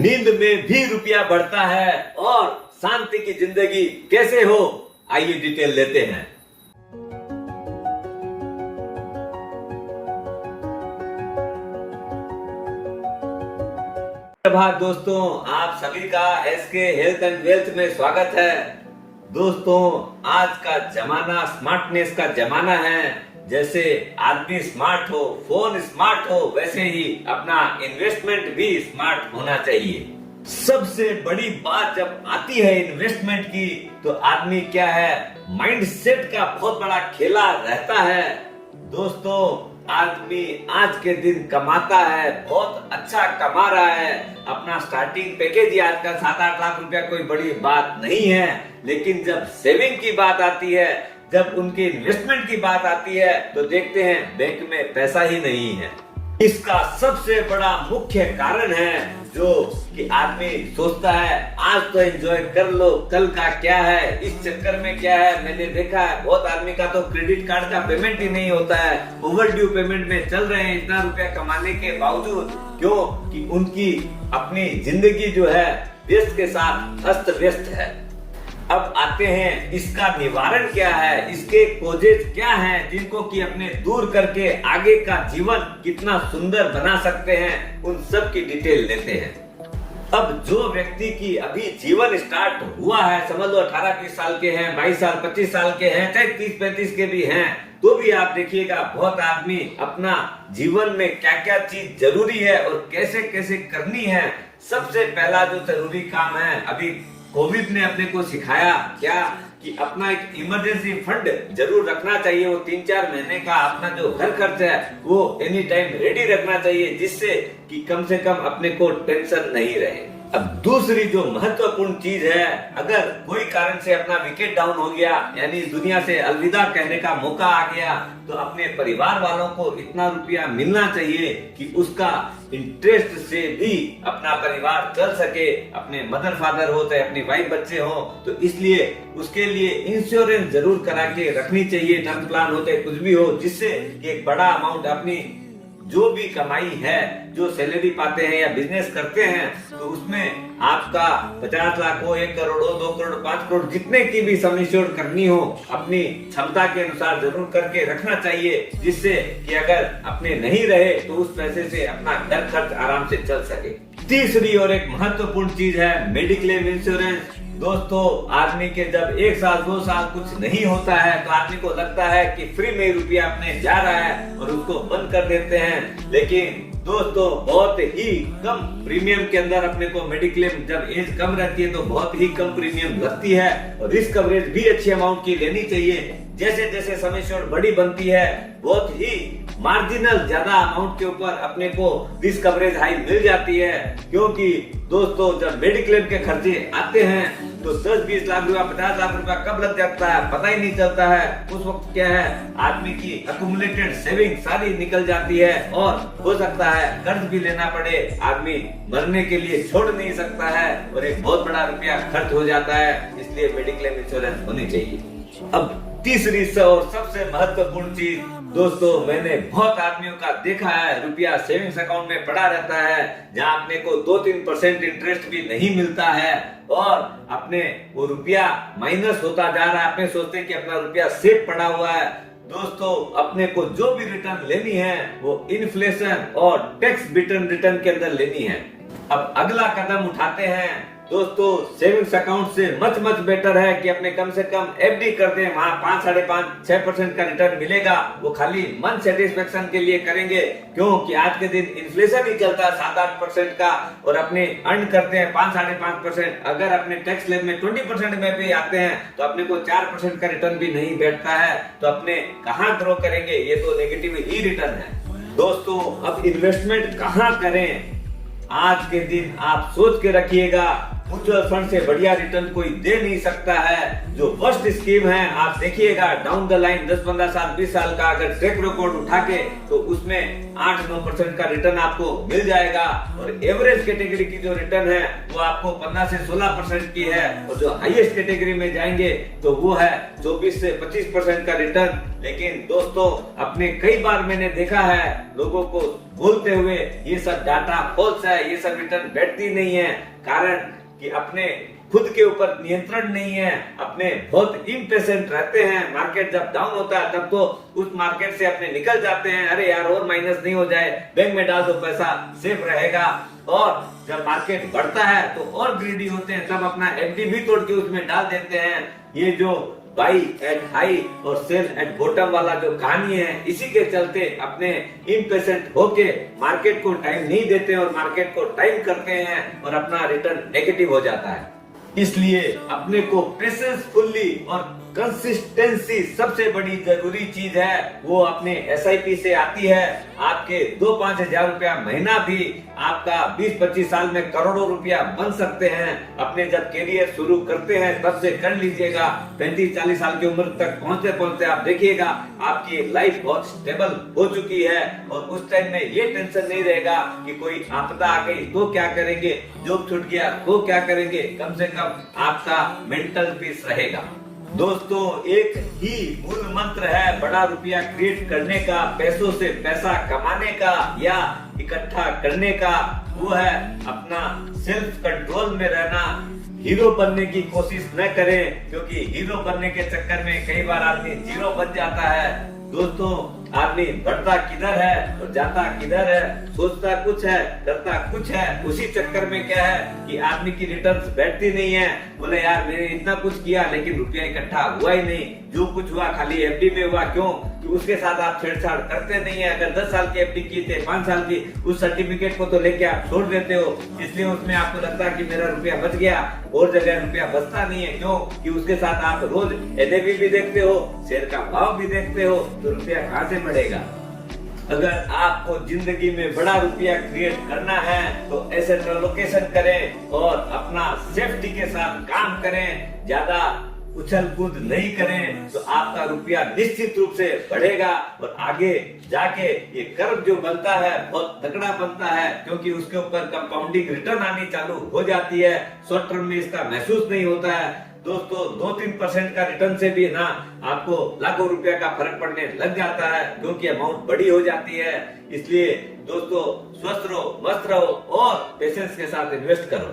नींद में भी रुपया बढ़ता है और शांति की जिंदगी कैसे हो, आइए डिटेल लेते हैं। प्रभात दोस्तों, आप सभी का एसके हेल्थ एंड वेल्थ में स्वागत है। दोस्तों, आज का जमाना स्मार्टनेस का जमाना है। जैसे आदमी स्मार्ट हो, फोन स्मार्ट हो, वैसे ही अपना इन्वेस्टमेंट भी स्मार्ट होना चाहिए। सबसे बड़ी बात जब आती है इन्वेस्टमेंट की, तो आदमी क्या है, माइंडसेट का बहुत बड़ा खेला रहता है। दोस्तों, आदमी आज के दिन कमाता है, बहुत अच्छा कमा रहा है। अपना स्टार्टिंग पैकेज ही आज का 7-8 लाख रुपया कोई बड़ी बात नहीं है। लेकिन जब सेविंग की बात आती है, जब उनके इन्वेस्टमेंट की बात आती है, तो देखते हैं बैंक में पैसा ही नहीं है। इसका सबसे बड़ा मुख्य कारण है जो कि आदमी सोचता है आज तो एंजॉय कर लो, कल का क्या है। इस चक्कर में क्या है, मैंने देखा है बहुत आदमी का तो क्रेडिट कार्ड का पेमेंट ही नहीं होता है, ओवर ड्यू पेमेंट में चल रहे हैं इतना रुपया कमाने के बावजूद। क्यों कि उनकी अपनी जिंदगी जो है व्यस्त के साथ अस्त व्यस्त है। अब आते हैं इसका निवारण क्या है, इसके कोजेज क्या हैं, जिनको कि अपने दूर करके आगे का जीवन कितना सुंदर बना सकते हैं, उन सब की डिटेल लेते हैं। अब जो व्यक्ति की अभी जीवन स्टार्ट हुआ है, समझ लो 18-20 साल के हैं, 22 साल 25 साल के हैं, चाहे 30-35 के भी हैं, तो भी आप देखिएगा बहुत आदमी अपना जीवन में क्या क्या चीज जरूरी है और कैसे कैसे करनी है। सबसे पहला जो जरूरी काम है, अभी कोविड ने अपने को सिखाया क्या कि अपना एक इमरजेंसी फंड जरूर रखना चाहिए। वो 3-4 महीने का अपना जो घर खर्च है वो एनी टाइम रेडी रखना चाहिए, जिससे कि कम से कम अपने को टेंशन नहीं रहे। अब दूसरी जो महत्वपूर्ण चीज है, अगर कोई कारण से अपना विकेट डाउन हो गया, यानी दुनिया से अलविदा कहने का मौका आ गया, तो अपने परिवार वालों को इतना रुपया मिलना चाहिए कि उसका इंटरेस्ट से भी अपना परिवार चल सके। अपने मदर फादर हो, चाहे अपनी वाइफ बच्चे हो, तो इसलिए उसके लिए इंश्योरेंस जरूर करा के रखनी चाहिए। टर्म प्लान होते कुछ भी हो, जिससे एक बड़ा अमाउंट अपनी जो भी कमाई है, जो सैलरी पाते हैं या बिजनेस करते हैं, तो उसमें आपका 50 लाख हो, 1 करोड़ हो, 2 करोड़, 5 करोड़, जितने की भी सम एश्योर्ड करनी हो, अपनी क्षमता के अनुसार जरूर करके रखना चाहिए, जिससे कि अगर अपने नहीं रहे तो उस पैसे से अपना घर खर्च आराम से चल सके। तीसरी और एक महत्वपूर्ण चीज है मेडिक्लेम इंश्योरेंस। दोस्तों, आदमी के जब 1 साल 2 साल कुछ नहीं होता है, तो आदमी को लगता है कि फ्री में रुपया अपने जा रहा है और उसको बंद कर देते हैं। लेकिन दोस्तों, बहुत ही कम प्रीमियम के अंदर अपने को मेडिक्लेम, जब एज कम रहती है तो बहुत ही कम प्रीमियम लगती है, और रिस्क कवरेज भी अच्छी अमाउंट की लेनी चाहिए। जैसे जैसे सम एश्योर्ड बड़ी बनती है, बहुत ही मार्जिनल ज्यादा अमाउंट के ऊपर अपने को रिस्क कवरेज हाई मिल जाती है। क्योंकि दोस्तों, जब मेडिक्लेम के खर्चे आते हैं तो 10-20 लाख रुपया, 50 लाख रुपया कब लग जाता है पता ही नहीं चलता है। उस वक्त क्या है, आदमी की अक्यूमुलेटेड सेविंग सारी निकल जाती है और हो सकता है कर्ज भी लेना पड़े। आदमी मरने के लिए छोड़ नहीं सकता है और एक बहुत बड़ा रुपया खर्च हो जाता है। इसलिए मेडिक्लेम इंश्योरेंस होनी चाहिए। अब तीसरी और सबसे महत्वपूर्ण चीज, दोस्तों, मैंने बहुत आदमियों का देखा है, रुपया सेविंग्स अकाउंट में पड़ा रहता है, जहां अपने को 2-3% इंटरेस्ट भी नहीं मिलता है और अपने वो रुपया माइनस होता जा रहा है। अपने सोचते हैं कि अपना रुपया सेफ पड़ा हुआ है। दोस्तों, अपने को जो भी रिटर्न लेनी है वो इन्फ्लेशन और टैक्स रिटर्न के अंदर लेनी है। अब अगला कदम उठाते हैं। दोस्तों, सेविंग्स अकाउंट से मच बेटर है कि अपने कम से कम एफडी कर दें, वहां 5-5.5-6% का रिटर्न मिलेगा। वो खाली मन सेटिस्फेक्शन के लिए करेंगे, क्योंकि आज के दिन इन्फ्लेशन ही चलता है 7-8% का, और अपने अर्न करते हैं 5-5.5%। अगर अपने टैक्स स्लैब में 20% में भी आते हैं तो अपने को 4% का रिटर्न भी नहीं बैठता है, तो अपने कहाँ ग्रो करेंगे, ये तो नेगेटिव ही रिटर्न है। दोस्तों, अब इन्वेस्टमेंट कहाँ करें, आज के दिन आप सोच के रखिएगा। म्यूचुअल फंड से बढ़िया रिटर्न कोई दे नहीं सकता है। जो फर्स्ट स्कीम है आप देखिएगा डाउन द लाइन 10, 15 साल, 20 साल का अगर ट्रैक रिकॉर्ड उठा के तो उसमें 8-9% का रिटर्न आपको मिल जाएगा। और एवरेज कैटेगरी की जो रिटर्न है वो आपको 15 से 16% की है। और जो हाईएस्ट कैटेगरी में जाएंगे तो वो है 24 से 25% का रिटर्न। लेकिन दोस्तों अपने कई बार मैंने देखा है लोगों को बोलते हुए ये सब डाटा फॉल्स है, ये सब रिटर्न बैठती नहीं है। कारण कि अपने खुद के ऊपर नियंत्रण नहीं है, अपने बहुत इम्पेशेंट रहते हैं। मार्केट जब डाउन होता है तब तो उस मार्केट से अपने निकल जाते हैं, अरे यार और माइनस नहीं हो जाए, बैंक में डाल दो पैसा सेफ रहेगा। और जब मार्केट बढ़ता है तो और ग्रीडी होते हैं, तब अपना एफडी भी तोड़ के उसमें डाल देते हैं। ये जो बाई एट हाई और सेल एट बॉटम वाला जो कहानी है, इसी के चलते अपने इम्पेशेंट होके मार्केट को टाइम नहीं देते और मार्केट को टाइम करते हैं और अपना रिटर्न नेगेटिव हो जाता है। इसलिए अपने को पेशेंसफुली और कंसिस्टेंसी सबसे बड़ी जरूरी चीज है, वो अपने एसआईपी से आती है। आपके 2-5 हजार रुपया महीना भी आपका 20-25 साल में करोड़ों रुपया बन सकते हैं। अपने जब करियर शुरू करते हैं तब से कर लीजिएगा। 35-40 साल की उम्र तक पहुंचते पहुंचते आप देखिएगा आपकी लाइफ बहुत स्टेबल हो चुकी है और उस टाइम में ये टेंशन नहीं रहेगा कि कोई आपदा आ गई तो क्या करेंगे, जॉब छूट गया तो क्या करेंगे। कम से कम आपका मेंटल पीस रहेगा। दोस्तों एक ही मूल मंत्र है बड़ा रुपया क्रिएट करने का, पैसों से पैसा कमाने का या इकट्ठा करने का, वो है अपना सेल्फ कंट्रोल में रहना। हीरो बनने की कोशिश न करें, क्योंकि हीरो बनने के चक्कर में कई बार आदमी जीरो बन जाता है। दोस्तों आदमी बढ़ता किधर है और जाता किधर है, सोचता कुछ है करता कुछ है। उसी चक्कर में क्या है कि आदमी की रिटर्न्स बैठती नहीं है। बोले यार मैंने इतना कुछ किया लेकिन रुपया इकट्ठा हुआ ही नहीं, जो कुछ हुआ खाली एफडी में हुआ। क्यों कि उसके साथ आप छेड़छाड़ करते नहीं है। अगर 10 साल की एफडी की थे, 5 साल की, उस सर्टिफिकेट को तो लेके आप छोड़ देते हो, इसलिए उसमें आपको लगता है कि मेरा रुपया बच गया, और जगह रुपया बचता नहीं है। क्यों कि उसके साथ आप रोज एनएवी भी देखते हो, शेयर का भाव भी देखते हो, तो रुपया कहाँ से बढ़ेगा। अगर आपको जिंदगी में बड़ा रुपया क्रिएट करना है तो एसेट एलोकेशन करें और अपना सेफ्टी के साथ काम करें, ज्यादा उछल कूद नहीं करें तो आपका रुपया निश्चित रूप से बढ़ेगा। और आगे जाके ये कर्व जो बनता है बहुत तगड़ा बनता है, क्योंकि उसके ऊपर कंपाउंडिंग रिटर्न आनी चालू हो जाती है। शॉर्ट टर्म में इसका महसूस नहीं होता है। दोस्तों 2-3% का रिटर्न से भी ना आपको लाखों रुपया का फर्क पड़ने लग जाता है, क्योंकि अमाउंट बड़ी हो जाती है। इसलिए दोस्तों स्वस्थ रहो, मस्त रहो और पेशेंस के साथ इन्वेस्ट करो।